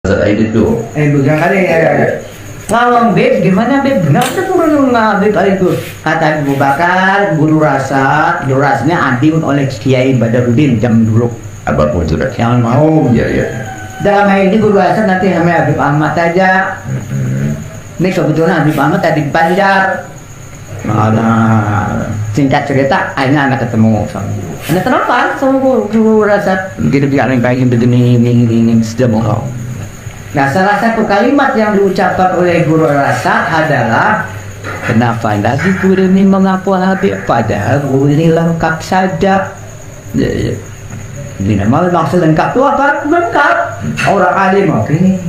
itu. Bukan kali ya. Ngawang Beb, gimana Beb? Kenapa turun Beb itu? Kata Abu Bakar, guru rasanya adim oleh Kiai Badarudin jam dulu. Apapun sudah. Yang mau. Ya, ya. Dalam hal ini guru rasa nanti sama Habib Ahmad aja. Ini kebetulan Habib Ahmad tadi di Banjar. Nah, singkat cerita, akhirnya anak ketemu sama guru. Anak kenapa? Sama guru rasa. Gitu biar yang kayak begini sudah mau. Nah, salah satu kalimat yang diucapkan oleh guru rasa adalah, kenapa lagi guru ini mengaku Habib padahal guru ini lengkap saja. Ya. Ini memang maksud lengkap itu apa? Lengkap. Orang alim oke.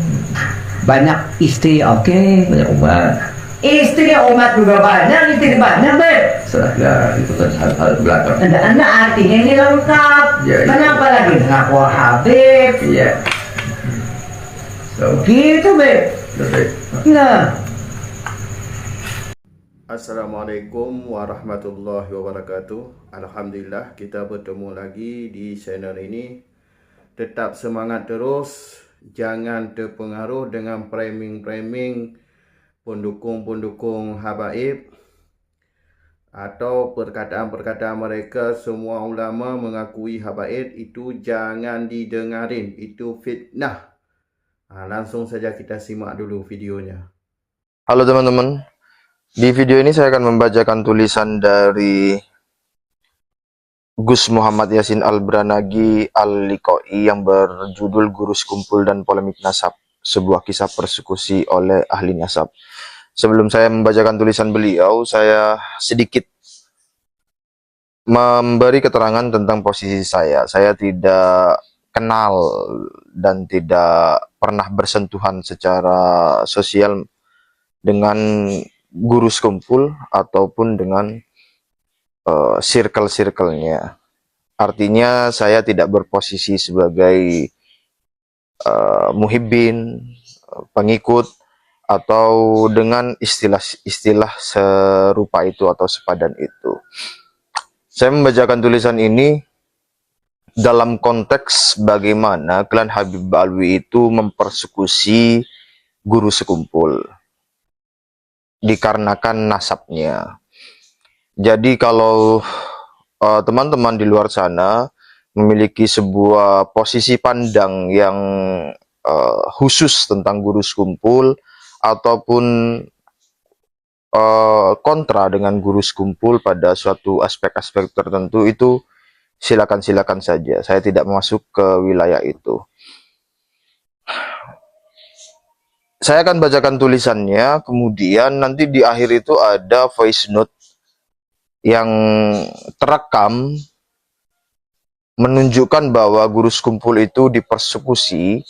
Banyak istri oke. Banyak umat. Istri umat juga banyak, istri banyak Beb. Ya, itu kan hal-hal belakang. Anda artinya ini lengkap. Ya, kenapa lagi mengaku Habib? Iya. So, Gitu Beb. baik. Nah. Assalamualaikum warahmatullahi wabarakatuh. Alhamdulillah kita bertemu lagi di channel ini. Tetap semangat terus. Jangan terpengaruh dengan framing-framing pendukung-pendukung habaib atau perkataan-perkataan mereka. Semua ulama mengakui habaib itu jangan didengarin. Itu fitnah. Langsung saja kita simak dulu videonya. Halo teman-teman. Di video ini saya akan membacakan tulisan dari Gus Muhammad Yasin Al-Branagi Al-Liqai yang berjudul Guru Sekumpul dan Polemik Nasab, sebuah kisah persekusi oleh ahli nasab. Sebelum saya membacakan tulisan beliau, saya sedikit memberi keterangan tentang posisi saya. Saya tidak kenal dan tidak pernah bersentuhan secara sosial dengan guru sekumpul ataupun dengan circle-circle-nya. Artinya saya tidak berposisi sebagai muhibbin, pengikut, atau dengan istilah-istilah serupa itu atau sepadan itu. Saya membacakan tulisan ini dalam konteks bagaimana klan Habib Alwi itu mempersekusi guru sekumpul dikarenakan nasabnya. Jadi kalau teman-teman di luar sana memiliki sebuah posisi pandang yang khusus tentang guru sekumpul ataupun kontra dengan guru sekumpul pada suatu aspek-aspek tertentu, itu silakan saja. Saya tidak masuk ke wilayah itu. Saya akan bacakan tulisannya, kemudian nanti di akhir itu ada voice note yang terekam menunjukkan bahwa guru sekumpul itu dipersekusi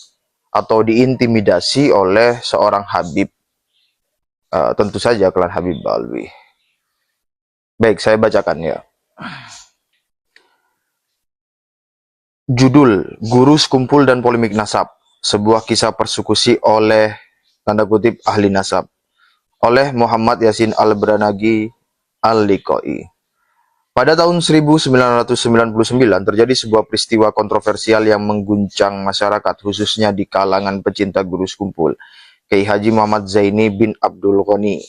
atau diintimidasi oleh seorang Habib, tentu saja klan Habib Alwi. Baik, saya bacakan ya. Judul, Guru Sekumpul dan Polemik Nasab, sebuah kisah persekusi oleh tanda kutip ahli nasab, oleh Muhammad Yasin Al-Branagi Al-Liqai. Pada tahun 1999 terjadi sebuah peristiwa kontroversial yang mengguncang masyarakat, khususnya di kalangan pecinta guru sekumpul, Kiai Haji Muhammad Zaini bin Abdul Ghani.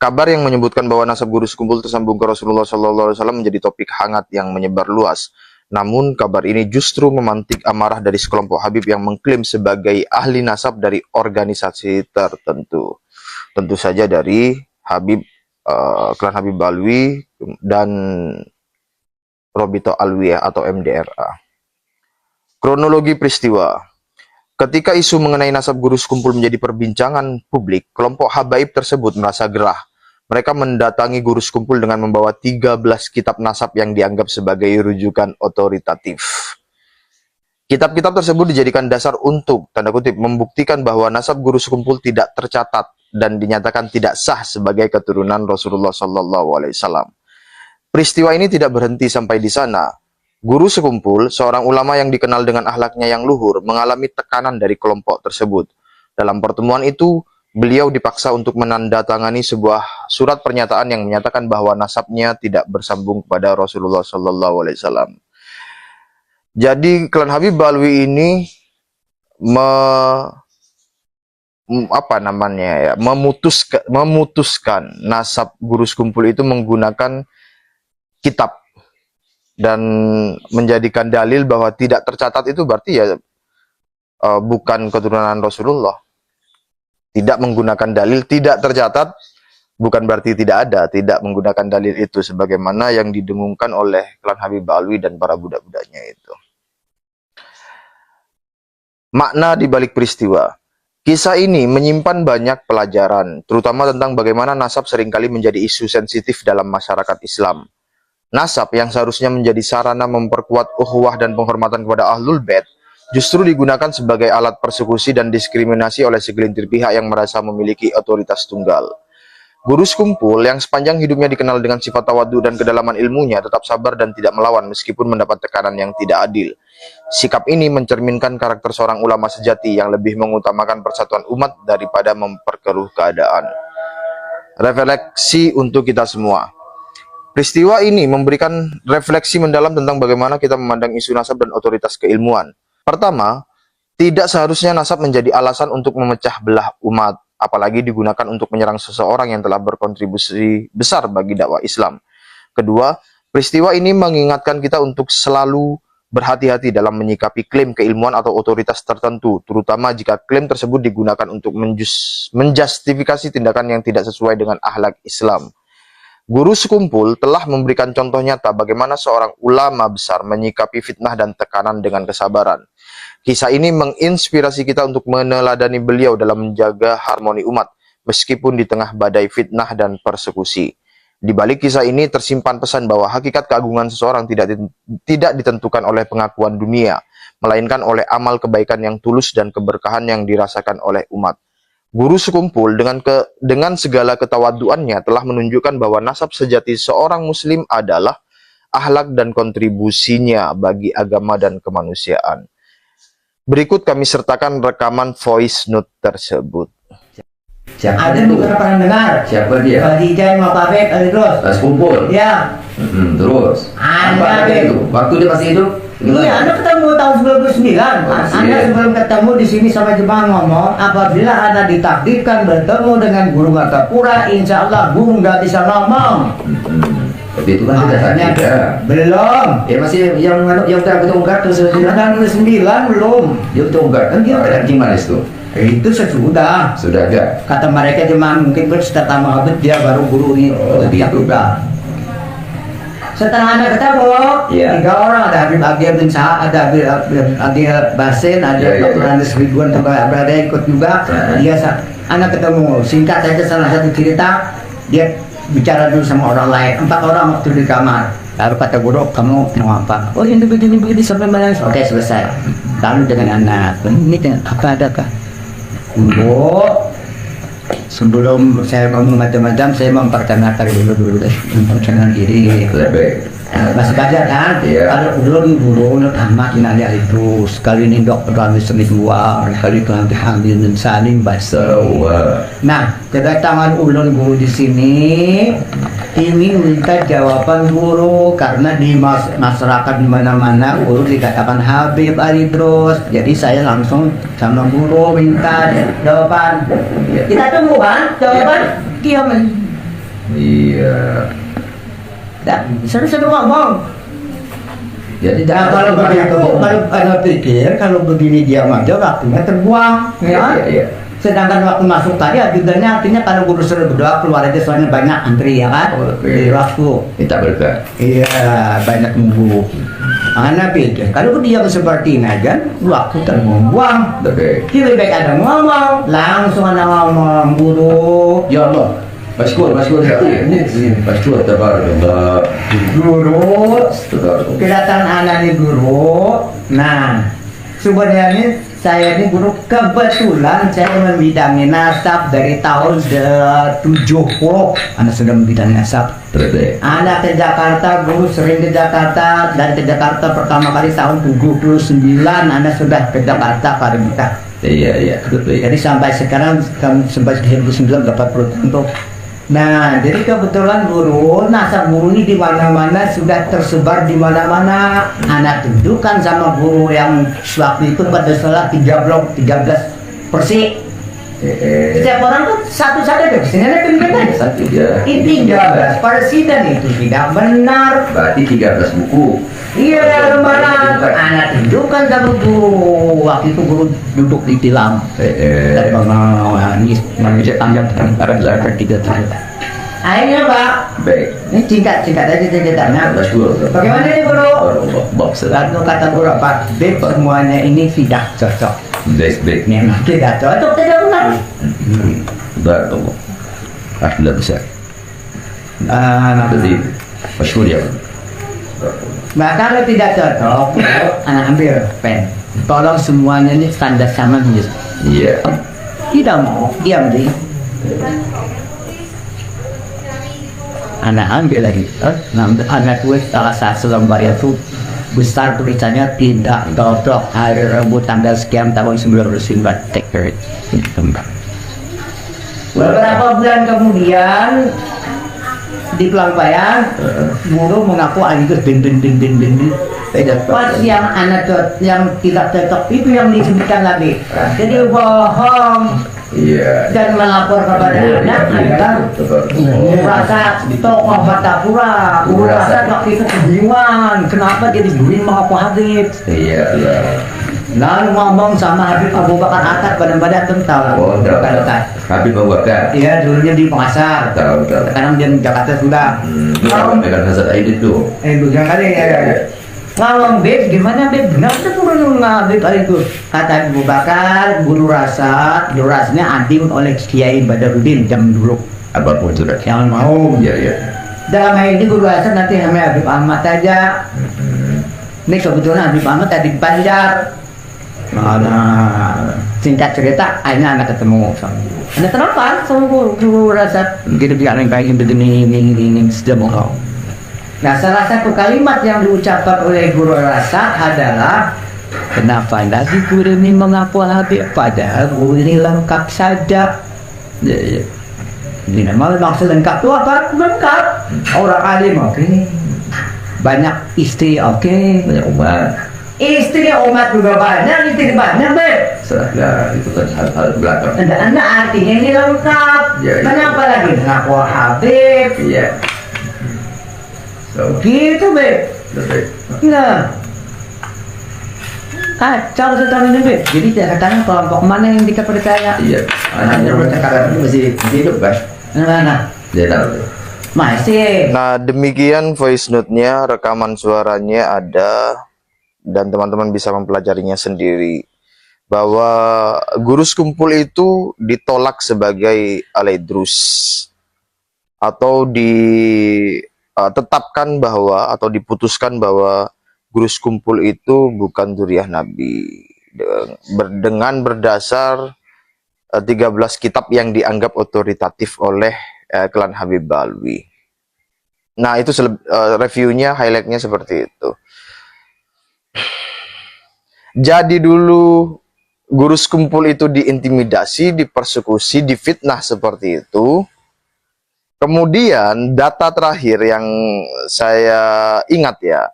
Kabar yang menyebutkan bahwa nasab guru sekumpul tersambung ke Rasulullah SAW menjadi topik hangat yang menyebar luas. Namun kabar ini justru memantik amarah dari sekelompok Habib yang mengklaim sebagai ahli nasab dari organisasi tertentu. Tentu saja dari Habib, klan Habib Alwi dan Robito Alwiyah atau MDRA. Kronologi peristiwa. Ketika isu mengenai nasab guru sekumpul menjadi perbincangan publik, kelompok habaib tersebut merasa gerah. Mereka mendatangi guru sekumpul dengan membawa 13 kitab nasab yang dianggap sebagai rujukan otoritatif. Kitab-kitab tersebut dijadikan dasar untuk, tanda kutip, membuktikan bahwa nasab guru sekumpul tidak tercatat dan dinyatakan tidak sah sebagai keturunan Rasulullah SAW. Peristiwa ini tidak berhenti sampai di sana. Guru sekumpul, seorang ulama yang dikenal dengan akhlaknya yang luhur, mengalami tekanan dari kelompok tersebut. Dalam pertemuan itu, beliau dipaksa untuk menandatangani sebuah surat pernyataan yang menyatakan bahwa nasabnya tidak bersambung kepada Rasulullah SAW. Jadi klan Habib Alwi ini memutuskan nasab guru sekumpul itu menggunakan kitab dan menjadikan dalil bahwa tidak tercatat itu berarti ya bukan keturunan Rasulullah. Tidak menggunakan dalil tidak tercatat bukan berarti tidak ada, tidak menggunakan dalil itu sebagaimana yang didengungkan oleh klan Habib Alwi dan para budak-budaknya itu. Makna di balik peristiwa. Kisah ini menyimpan banyak pelajaran, terutama tentang bagaimana nasab seringkali menjadi isu sensitif dalam masyarakat Islam. Nasab yang seharusnya menjadi sarana memperkuat ukhuwah dan penghormatan kepada Ahlul Bait justru digunakan sebagai alat persekusi dan diskriminasi oleh segelintir pihak yang merasa memiliki otoritas tunggal. Guru sekumpul yang sepanjang hidupnya dikenal dengan sifat tawadhu dan kedalaman ilmunya tetap sabar dan tidak melawan meskipun mendapat tekanan yang tidak adil. Sikap ini mencerminkan karakter seorang ulama sejati yang lebih mengutamakan persatuan umat daripada memperkeruh keadaan. Refleksi untuk kita semua. Peristiwa ini memberikan refleksi mendalam tentang bagaimana kita memandang isu nasab dan otoritas keilmuan. Pertama, tidak seharusnya nasab menjadi alasan untuk memecah belah umat, apalagi digunakan untuk menyerang seseorang yang telah berkontribusi besar bagi dakwah Islam. Kedua, peristiwa ini mengingatkan kita untuk selalu berhati-hati dalam menyikapi klaim keilmuan atau otoritas tertentu, terutama jika klaim tersebut digunakan untuk menjustifikasi tindakan yang tidak sesuai dengan akhlak Islam. Guru sekumpul telah memberikan contoh nyata bagaimana seorang ulama besar menyikapi fitnah dan tekanan dengan kesabaran. Kisah ini menginspirasi kita untuk meneladani beliau dalam menjaga harmoni umat, meskipun di tengah badai fitnah dan persekusi. Di balik kisah ini tersimpan pesan bahwa hakikat keagungan seseorang tidak ditentukan oleh pengakuan dunia, melainkan oleh amal kebaikan yang tulus dan keberkahan yang dirasakan oleh umat. Guru sekumpul dengan segala ketawaduannya telah menunjukkan bahwa nasab sejati seorang muslim adalah akhlak dan kontribusinya bagi agama dan kemanusiaan. Berikut kami sertakan rekaman voice note tersebut. Siapa Ada itu? beberapa yang dengar. Siapa dia? Khadijah sama Pak Beb, ada terus. Pas kumpul. Ya. Terus. Ada, Apa ada Beb. itu? Waktu dia masih hidup? Iya, Anda ketemu tahun 99. Anda iya. sebelum ketemu di sini sama jemaah ngomong, apabila Anda ditakdirkan bertemu dengan guru Martapura, insya Allah guru nggak bisa ngomong. Tapi itu kan tidak Makanya, ada. belum. Ya masih yang udah ketunggar tuh Sembilan belum. dia ketunggar kan dia ada gimana itu? Itu sesudah. Sudah ada. Kata mereka jemaah mungkin setelah Muhammad dia baru guru ini. Begitu. Setelah Anda ketemu, Iya. 3 orang, ada Habib Agil bin Sa'ad, ada Habib Agil Basin, ada Iya, iya, Dr. iya. Andes Ridwan, berada ikut juga. Anda ketemu, singkat saja salah satu cerita, dia bicara dulu sama orang lain, 4 orang waktu di kamar. Lalu kata guru, kamu mau apa? Oh ini begini sampai mana? Oke selesai. Lalu dengan anak, ini dengan apa adakah? Guru, sebelum saya ngomong macam-macam, saya memperkenalkan dulu memperkenalkan diri. Lebih. Masih belajar kan? Iya. Kalau ulun tamat nanya itu sekali ini dokter kami seni dua, kali kami hamil dan saling bahasa. Nah, kedatangan ulun guru di sini ini minta jawaban guru karena di masyarakat di mana-mana guru dikatakan Habib Ali terus. Jadi saya langsung sama guru minta jawaban. Kita tunggu kan jawaban kiamat. Iya. Seru-seru ngomong. Jadi Nah, kalau begitu, kalau Anda pikir kalau begini dia aja waktunya terbuang, ya. Iya. Sedangkan waktu masuk tadi ajudannya artinya kalau guru suruh berdoa keluar aja soalnya banyak antri ya kan? Oh, oke. Di waktu. Minta berkah. Iya, banyak nunggu. Anda pikir kalau dia seperti ini aja waktu terbuang. Oke. Lebih baik ada ngomong, langsung ada ngomong guru. Ya Allah. Masykur. Ini masykur. Tabarakallah. Guru, Tabarakallah. kedatangan anak ini guru. Nah, sebenarnya saya ini guru kebetulan saya membidangi nasab dari tahun 70. Anak sudah membidangi nasab. Terus. Anak ke Jakarta, guru sering ke Jakarta. Dan ke Jakarta pertama kali tahun 79. Anak sudah ke Jakarta kali kita. Iya. Betul. Jadi sampai sekarang sampai 2009 dapat untuk. Nah, jadi kebetulan guru, nasab guru ini di mana-mana sudah tersebar di mana-mana. Anak tunjukkan sama guru yang waktu itu pada salah 13 Persik. Setiap orang tuh satu saja deh, sebenarnya pilihan aja satu. Ya. Ini 13 presiden itu tidak benar. Berarti 13 buku. Iya, lembaran anak tunjukkan satu guru. Waktu itu guru duduk di tilam. Dari manusia panjang antara 3 tahun. Akhirnya Pak, Baik. ini singkat aja ceritanya. Bagaimana ini guru? Lalu kata guru Pak, Beb, semuanya ini tidak cocok. Baik. Memang tidak cocok, tidak benar. Barakallah. Alhamdulillah bisa. Jadi masyhur ya. Nah, kalau tidak cocok, anak ambil pen. Tolong semuanya ini standar sama gitu. Iya. Tidak mau, diam di. Anak ambil lagi. Anak gue salah satu lembar itu besar tulisannya tidak cocok hari Rabu tanggal sekian tahun 1995. Take care. Beberapa bulan kemudian di Pelangbayan, guru mengaku Agus bin. Pas yang anak yang tidak cocok itu yang disebutkan lagi. Jadi bohong. Iya. Dan melapor kepada anak agar merasa tokoh Batapura, merasa waktu itu kebingungan kenapa dia dibully sama Pak Habib. Iya. Lalu ngomong sama Habib Abu Bakar Atat badan-badan tahu. Oh, tahu. Habib Abu Bakar. Iya, dulunya di Makassar. Tahu. Sekarang dia di Jakarta sudah. Dengan Hazrat Aidit tuh. Bukan kali ya. Ngomong Beb, gimana Beb? Benar tuh turun Beb itu. Kata Abu Bakar, guru rasanya adil oleh Kiai Badarudin jam dulu. Apapun sudah. Yang mau. Iya. Dalam hal ini guru rasa nanti hanya Habib Ahmad aja. Ini kebetulan Habib Ahmad tadi Banjar. Singkat cerita, akhirnya anak ketemu sama guru. Ada telepon sama guru rasa. Gitu biar yang kayak ini sudah mau. Nah, salah satu kalimat yang diucapkan oleh guru rasa adalah kenapa lagi guru ini mengaku Habib padahal guru ini lengkap saja. Ya. Ini memang maksud lengkap itu apa? Lengkap. Orang alim oke. Banyak istri oke. Banyak umat. Istri umat juga banyak, istri banyak Beb. Serahlah itu kan hal-hal belakang. Anda artinya ini lengkap. Ya. Kenapa lagi mengaku Habib? Iya. So, Gitu Beb. baik. Nah, kacau sekarang ini Beb. Jadi katanya kelompok mana yang dipercaya? Iya. Anaknya sekarang itu masih hidup kan? Nah, Dia tahu. masih. Nah, demikian voice note-nya, rekaman suaranya ada, dan teman-teman bisa mempelajarinya sendiri. Bahwa guru sekumpul itu ditolak sebagai alaidrus, atau ditetapkan bahwa, atau diputuskan bahwa guru sekumpul itu bukan dzurriyyah Nabi. Dengan berdasar 13 kitab yang dianggap otoritatif oleh klan Habib Alwi. Nah, itu reviewnya, highlightnya seperti itu. Jadi dulu guru sekumpul itu diintimidasi, dipersekusi, difitnah seperti itu. Kemudian data terakhir yang saya ingat ya,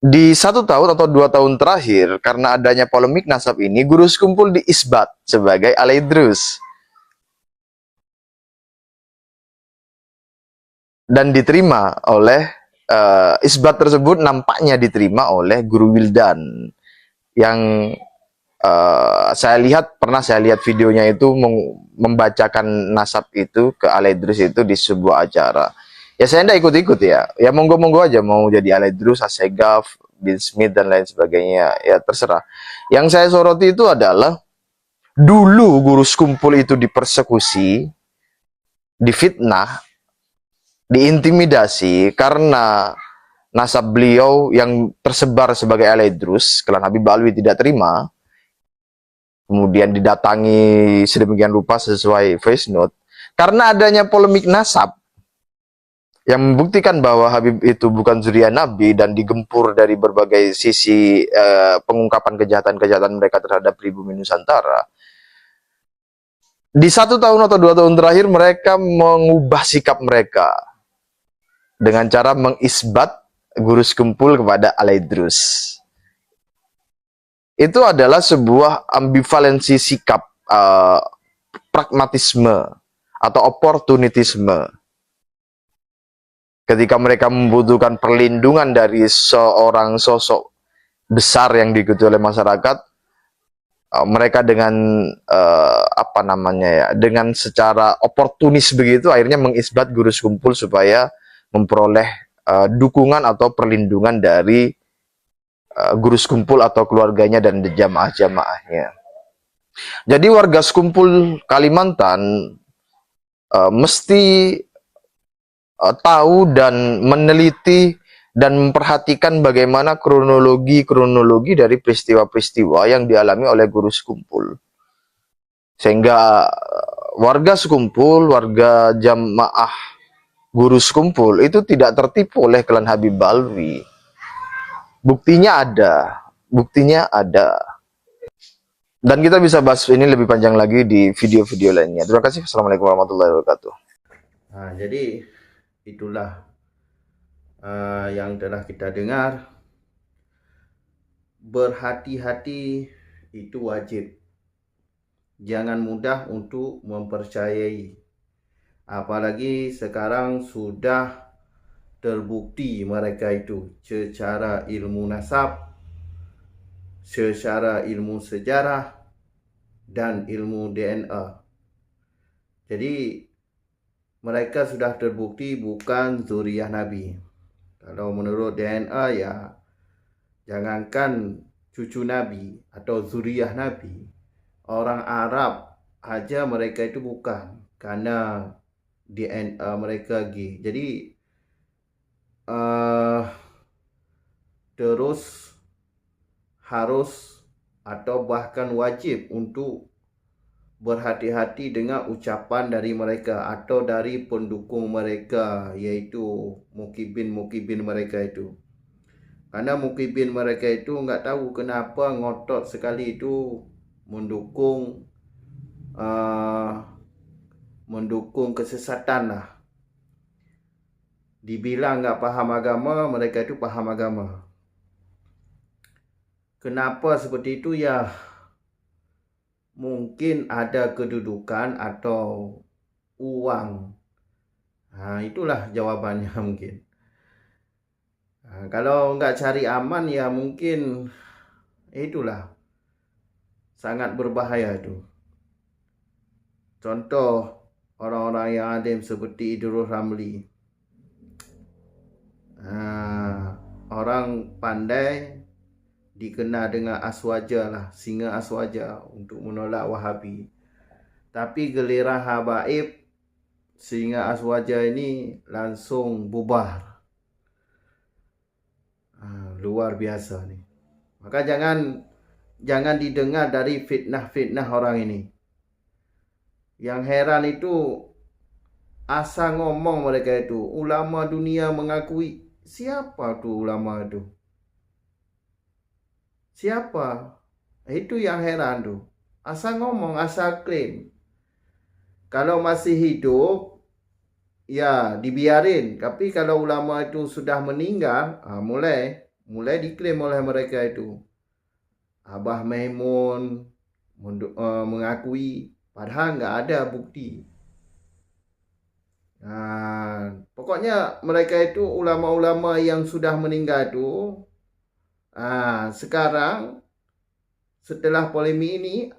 di 1 tahun atau 2 tahun terakhir, karena adanya polemik nasab ini, guru sekumpul diisbat sebagai alaidrus. Dan diterima oleh, isbat tersebut nampaknya diterima oleh guru Wildan. Yang pernah saya lihat videonya itu membacakan nasab itu ke alaidrus itu di sebuah acara. Ya saya tidak ikut-ikut ya. Ya monggo-monggo aja mau jadi alaidrus, Asegaf, Bill Smith dan lain sebagainya. Ya terserah. Yang saya soroti itu adalah dulu guru sekumpul itu dipersekusi, difitnah, diintimidasi karena nasab beliau yang tersebar sebagai alaidrus, klan Habib Alwi tidak terima. Kemudian didatangi sedemikian rupa sesuai voice note. Karena adanya polemik nasab yang membuktikan bahwa Habib itu bukan dzurriyyah Nabi dan digempur dari berbagai sisi pengungkapan kejahatan-kejahatan mereka terhadap pribumi Nusantara. Di 1 tahun atau 2 tahun terakhir mereka mengubah sikap mereka dengan cara mengisbat guru sekumpul kepada alaidrus. Itu adalah sebuah ambivalensi sikap pragmatisme atau oportunisme. Ketika mereka membutuhkan perlindungan dari seorang sosok besar yang diikuti oleh masyarakat, mereka dengan dengan secara oportunis begitu akhirnya mengisbat guru sekumpul supaya memperoleh dukungan atau perlindungan dari guru sekumpul atau keluarganya dan jamaah-jamaahnya. Jadi warga sekumpul Kalimantan mesti tahu dan meneliti dan memperhatikan bagaimana kronologi dari peristiwa-peristiwa yang dialami oleh guru sekumpul. Sehingga warga sekumpul, warga jamaah guru sekumpul itu tidak tertipu oleh klan Habib Alwi. Buktinya ada. Dan kita bisa bahas ini lebih panjang lagi di video-video lainnya. Terima kasih. Assalamualaikum warahmatullahi wabarakatuh. Nah, jadi itulah yang telah kita dengar. Berhati-hati itu wajib. Jangan mudah untuk mempercayai. Apalagi sekarang sudah terbukti mereka itu secara ilmu nasab, secara ilmu sejarah, dan ilmu DNA. Jadi mereka sudah terbukti bukan zuriyah Nabi. Kalau menurut DNA ya, jangankan cucu Nabi atau zuriyah Nabi, orang Arab aja mereka itu bukan, karena DNA mereka G. Jadi terus harus atau bahkan wajib untuk berhati-hati dengan ucapan dari mereka atau dari pendukung mereka, yaitu mukibin mereka itu. Karena mukibin mereka itu nggak tahu kenapa ngotot sekali itu mendukung kesesatan lah. Dibilang nggak paham agama, mereka itu paham agama. Kenapa seperti itu ya? Mungkin ada kedudukan atau uang. Itulah jawabannya mungkin. Kalau nggak cari aman ya mungkin itulah sangat berbahaya itu. Contoh orang-orang yang alim seperti Idrus Ramli. Orang pandai dikenal dengan Aswaja lah, singa Aswaja untuk menolak Wahabi. Tapi giliran habaib, singa Aswaja ini langsung bubar. Luar biasa nih. Maka jangan didengar dari fitnah-fitnah orang ini. Yang heran itu asal ngomong mereka itu, ulama dunia mengakui. Siapa tuh ulama itu? Siapa? Itu yang heran tuh. Asal ngomong, asal klaim. Kalau masih hidup, ya dibiarin. Tapi kalau ulama itu sudah meninggal, mulai diklaim oleh mereka itu. Abah Maimun mengakui, padahal nggak ada bukti. Pokoknya mereka itu ulama-ulama yang sudah meninggal itu. Sekarang setelah polemik ini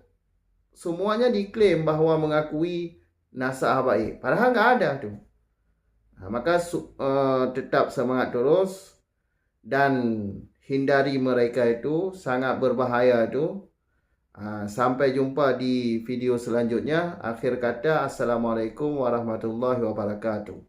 semuanya diklaim bahwa mengakui nasab habaib, padahal nggak ada tuh. Maka tetap semangat terus dan hindari mereka itu, sangat berbahaya itu. Sampai jumpa di video selanjutnya. Akhir kata, Assalamualaikum warahmatullahi wabarakatuh.